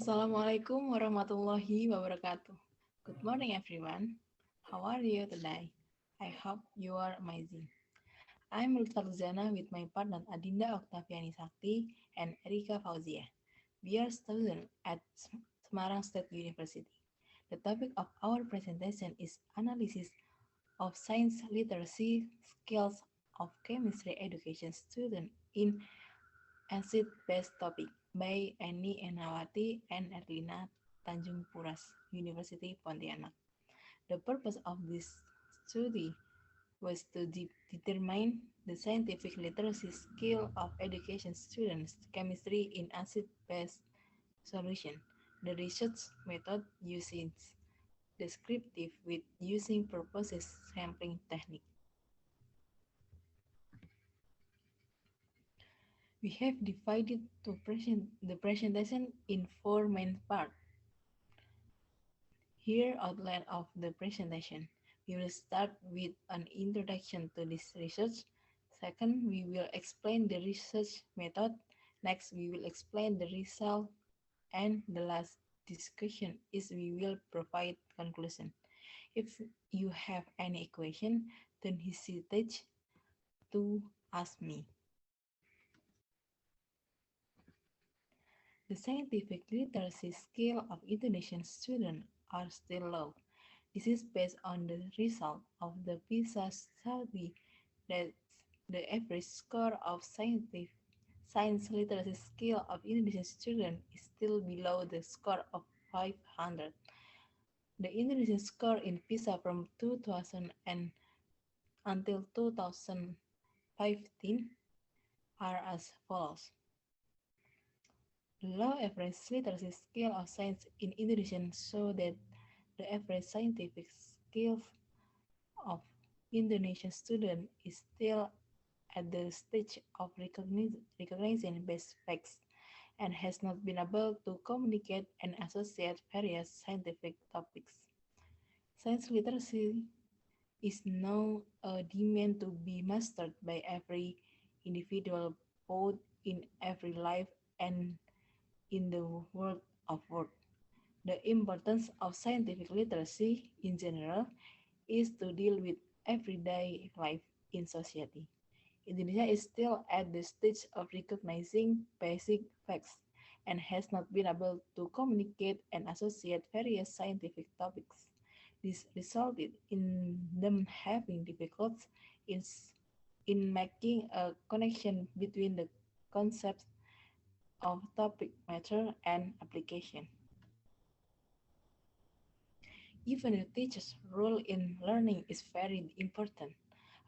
Assalamualaikum warahmatullahi wabarakatuh. Good morning, everyone. How are you today? I hope you are amazing. I'm Lutfi Farzana with my partner Adinda Oktaviani Sakti and Erika Fauzia. We are students at Semarang State University. The topic of our presentation is analysis of science literacy skills of chemistry education student in acid-based topic by Annie Enawati and Erlina Tanjung Puras, University Pontianak. The purpose of this study was to determine the scientific literacy skill of education students chemistry in acid-based solution. The research method uses descriptive with using purposes sampling technique. We have divided the presentation in four main parts. Here, outline of the presentation. We will start with an introduction to this research. Second, we will explain the research method. Next, we will explain the result. And the last discussion is we will provide conclusion. If you have any question, don't hesitate to ask me. The scientific literacy skill of Indonesian students are still low. This is based on the result of the PISA study that the average score of science literacy skill of Indonesian students is still below the score of 500. The Indonesian score in PISA from 2000 and until 2015 are as follows. The low average literacy skill of science in Indonesian show that the average scientific skills of Indonesian students is still at the stage of recognizing basic facts and has not been able to communicate and associate various scientific topics. Science literacy is now a demand to be mastered by every individual, both in every life and in the world of work. The importance of scientific literacy in general is to deal with everyday life in society. Indonesia is still at the stage of recognizing basic facts and has not been able to communicate and associate various scientific topics. This resulted in them having difficulties in making a connection between the concepts of topic matter and application. Even a teacher's role in learning is very important.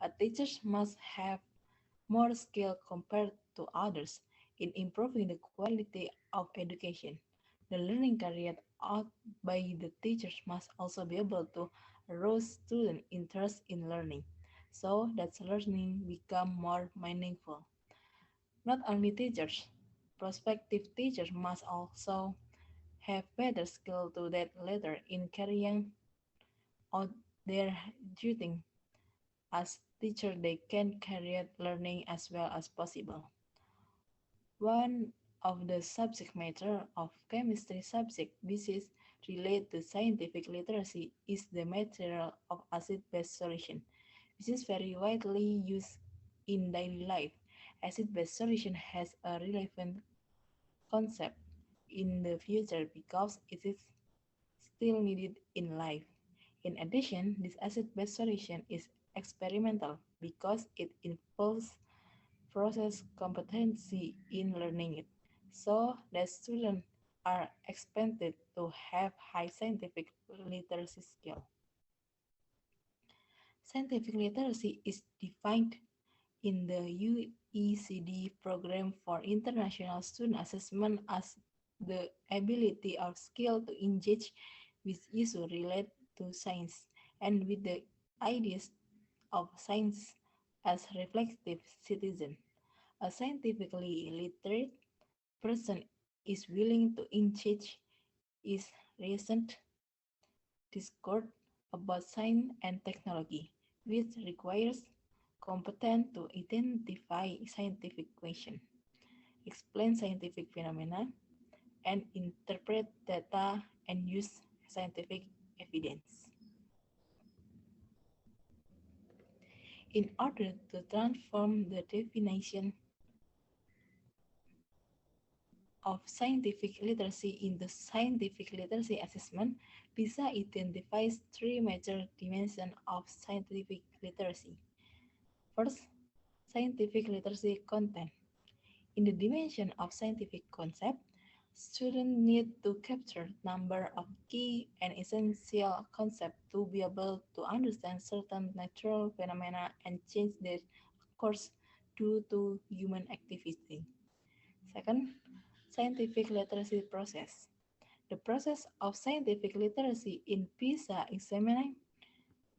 A teacher must have more skill compared to others in improving the quality of education. The learning carried out by the teachers must also be able to arouse student interest in learning, so that learning become more meaningful. Not only teachers, prospective teachers must also have better skill to that later in carrying out their duty as teacher they can carry out learning as well as possible. One of the subject matter of chemistry subject which is related to scientific literacy is the material of acid-base solution, which is very widely used in daily life. Acid-base solution has a relevant concept in the future because it is still needed in life. In addition, this acid-base solution is experimental because it involves process competency in learning it, so that students are expected to have high scientific literacy skill. Scientific literacy is defined in the OECD program for international student assessment as the ability or skill to engage with issues related to science and with the ideas of science as reflective citizen. A scientifically literate person is willing to engage in recent discourse about science and technology, which requires competence to identify scientific questions, explain scientific phenomena, and interpret data and use scientific evidence. In order to transform the definition of scientific literacy in the scientific literacy assessment, PISA identifies three major dimensions of scientific literacy. First, scientific literacy content. In the dimension of scientific concept, students need to capture number of key and essential concepts to be able to understand certain natural phenomena and change their course due to human activity. Second, scientific literacy process. The process of scientific literacy in PISA examining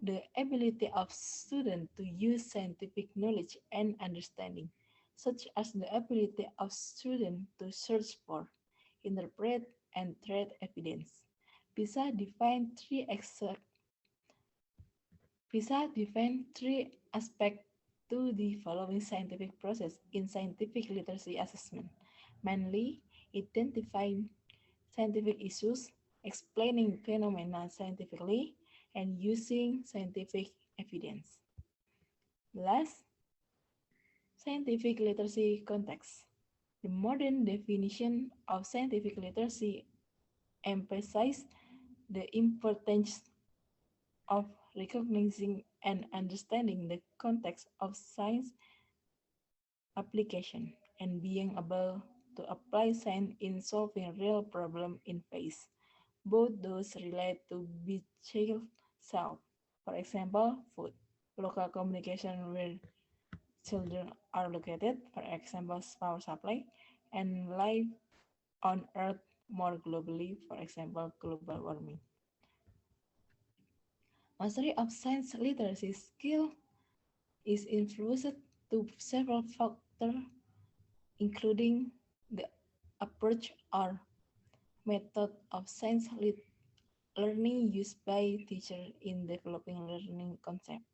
the ability of students to use scientific knowledge and understanding, such as the ability of students to search for, interpret, and treat evidence. PISA defined three aspects to the following scientific process in scientific literacy assessment, mainly identifying scientific issues, explaining phenomena scientifically, and using scientific evidence. Last, scientific literacy context. The modern definition of scientific literacy emphasizes the importance of recognizing and understanding the context of science application and being able to apply science in solving real problems in face. Both those relate to beach self. For example, food, local communication where children are located, for example, power supply, and life on Earth more globally, for example, global warming. Mastery of science literacy skill is influenced to several factors, including the approach or method of science learning used by teachers in developing learning concepts.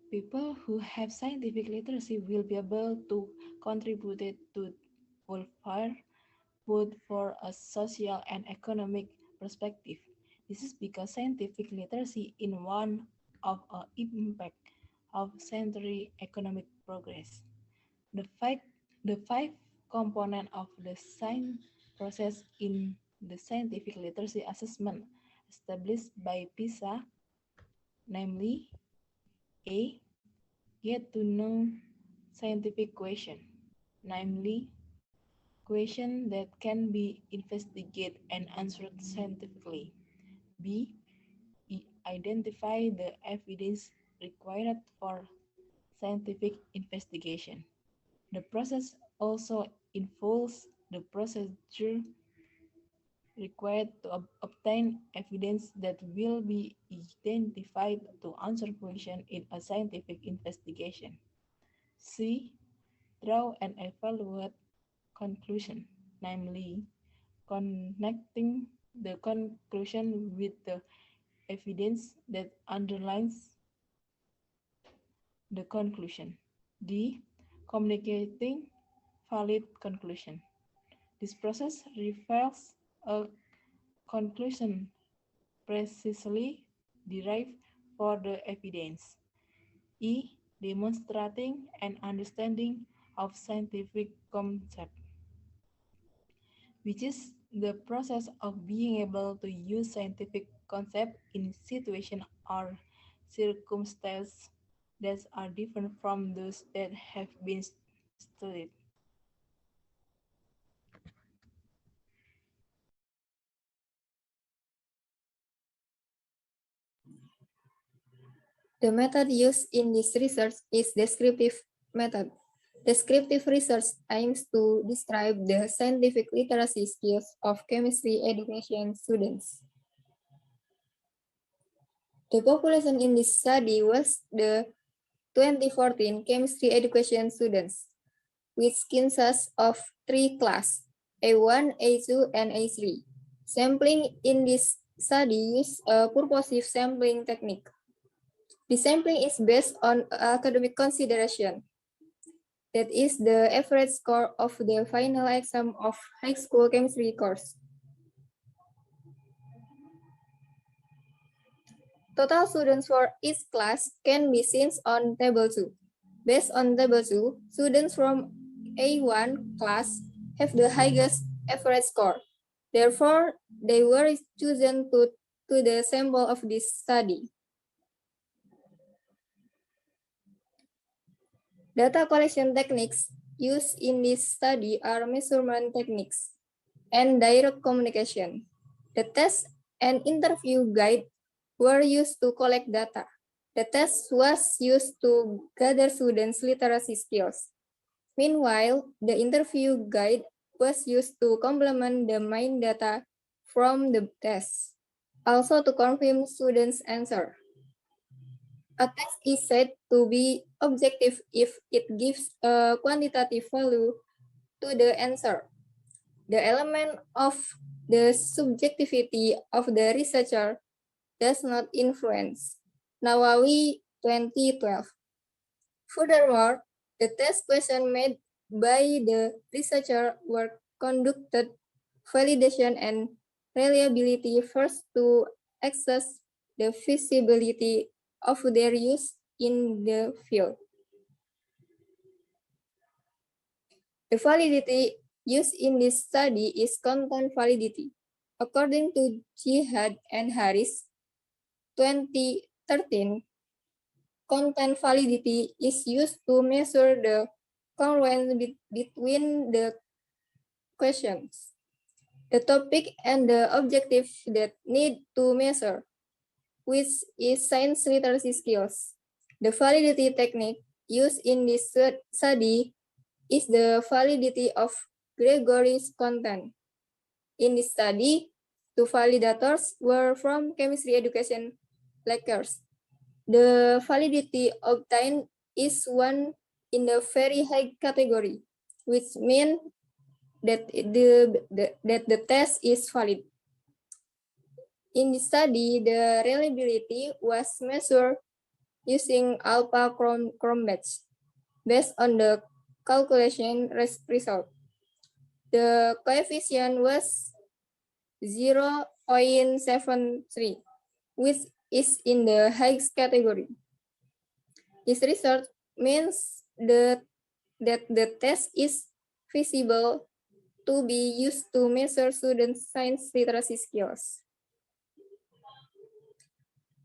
People who have scientific literacy will be able to contribute to welfare both for a social and economic perspective. This is because scientific literacy is one of the impact of century economic progress. The five components of the science process in the scientific literacy assessment established by PISA, namely A. Get to know scientific question, namely question that can be investigated and answered scientifically. B. Identify the evidence required for scientific investigation. The process also involves the procedure required to obtain evidence that will be identified to answer questions in a scientific investigation. C. Draw and evaluate conclusion, namely connecting the conclusion with the evidence that underlines the conclusion. D. Communicating valid conclusion. This process reveals a conclusion precisely derived for the evidence. E. Demonstrating an understanding of scientific concept, which is the process of being able to use scientific concept in situations or circumstances that are different from those that have been studied. The method used in this research is descriptive method. Descriptive research aims to describe the scientific literacy skills of chemistry education students. The population in this study was the 2014 chemistry education students, which consists of three classes, A1, A2, and A3. Sampling in this study used a purposive sampling technique. The sampling is based on academic consideration. That is the average score of the final exam of high school chemistry course. Total students for each class can be seen on table 2. Based on table 2, students from A1 class have the highest average score. Therefore, they were chosen to the sample of this study. Data collection techniques used in this study are measurement techniques and direct communication. The test and interview guide were used to collect data. The test was used to gather students' literacy skills. Meanwhile, the interview guide was used to complement the main data from the test, also to confirm students' answer. A test is said to be objective if it gives a quantitative value to the answer. The element of the subjectivity of the researcher does not influence. Nawawi 2012. Furthermore, the test question made by the researcher were conducted validation and reliability first to assess the feasibility of their use in the field. The validity used in this study is content validity. According to Jihad and Harris, 2013, content validity is used to measure the congruence between the questions, the topic, and the objective that need to measure, which is science literacy skills. The validity technique used in this study is the validity of Gregory's content. In this study, two validators were from chemistry education lectures. The validity obtained is one in the very high category, which means that the test is valid. In the study, the reliability was measured using alpha chrome batch based on the calculation result. The coefficient was 0.73, which is in the highest category. This result means that the test is feasible to be used to measure students' science literacy skills.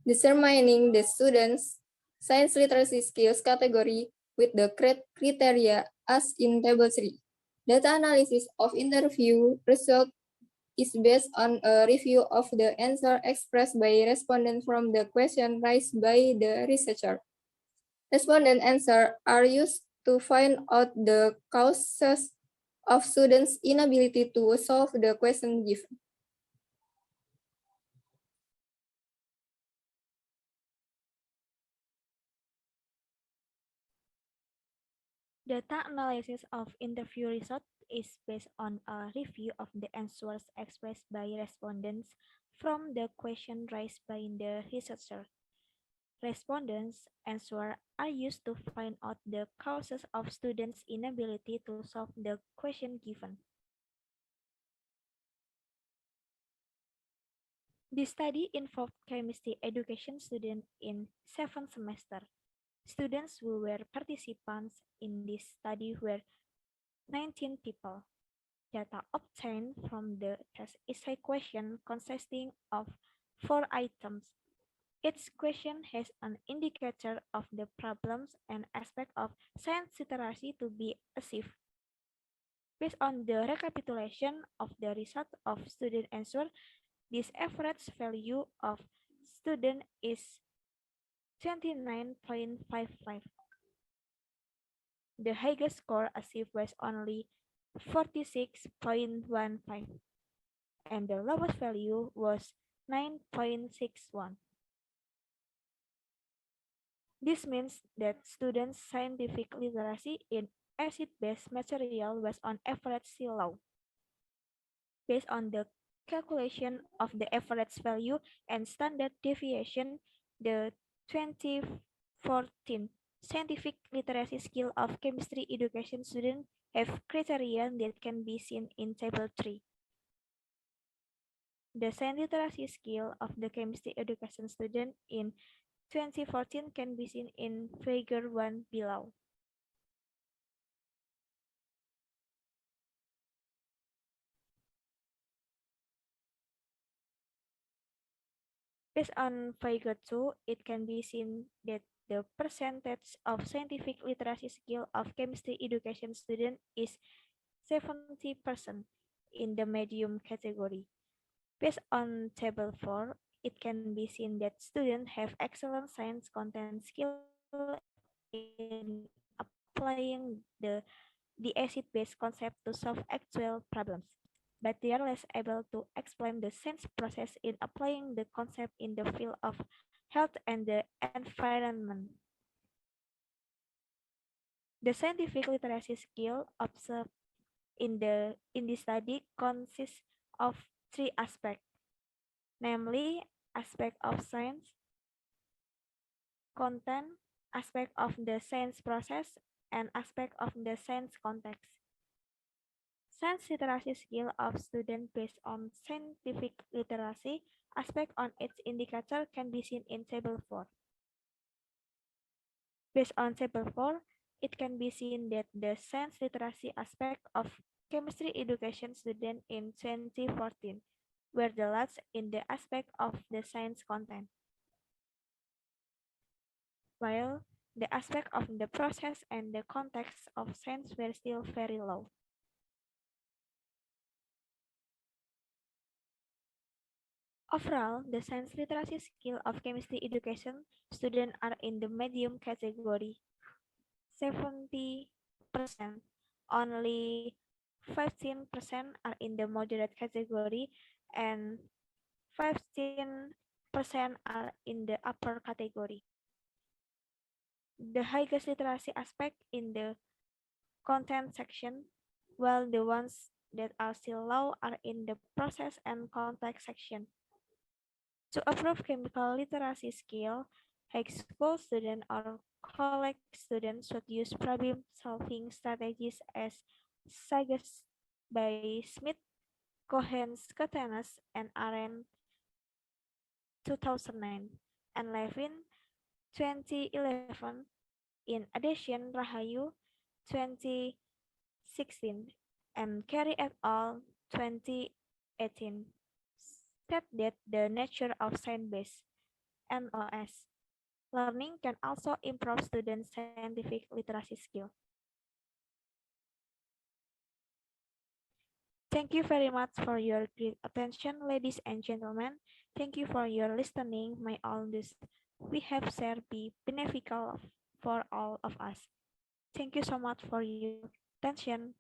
Determining the students' science literacy skills category with the criteria as in table 3. Data analysis of interview result is based on a review of the answer expressed by respondents from the question raised by the researcher. Respondent answers are used to find out the causes of students' inability to solve the question given. Data analysis of interview results is based on a review of the answers expressed by respondents from the question raised by the researcher. Respondents' answers are used to find out the causes of students' inability to solve the question given. The study involved chemistry education students in 7th semester. Students who were participants in this study were 19 people. Data obtained from the test essay question consisting of 4 items. Each question has an indicator of the problems and aspect of science literacy to be achieved. Based on the recapitulation of the result of student answer, this average value of student is 29.55. The highest score achieved was only 46.15, and the lowest value was 9.61. This means that students' scientific literacy in acid-base material was on average still low. Based on the calculation of the average value and standard deviation, the 2014 scientific literacy skill of chemistry education students have criteria that can be seen in Table 3. The science literacy skill of the chemistry education student in 2014 can be seen in Figure 1 below. Based on Figure 2, it can be seen that the percentage of scientific literacy skill of chemistry education student is 70% in the medium category. Based on Table 4, it can be seen that students have excellent science content skill in applying the acid-based concept to solve actual problems, but they are less able to explain the science process in applying the concept in the field of health and the environment. The scientific literacy skill observed in this study consists of three aspects, namely aspect of science, content, aspect of the science process, and aspect of the science context. Science literacy skill of student based on scientific literacy aspect on its indicator can be seen in Table 4. Based on Table 4, it can be seen that the science literacy aspect of chemistry education student in 2014 were the last in the aspect of the science content, while the aspect of the process and the context of science were still very low. Overall, the science literacy skill of chemistry education students are in the medium category, 70%. Only 15% are in the moderate category, and 15% are in the upper category. The highest literacy aspect in the content section, while the ones that are still low are in the process and context section. To improve chemical literacy skill, high school students or college students should use problem-solving strategies as suggested by Smith, Cohen, Skatenas, and Arendt 2009, and Levin 2011. In addition, Rahayu 2016 and Carey et al. 2018 state that the nature of science-based NOS learning can also improve students' scientific literacy skill. Thank you very much for your great attention, ladies and gentlemen. Thank you for your listening. May all this we have shared be beneficial for all of us. Thank you so much for your attention.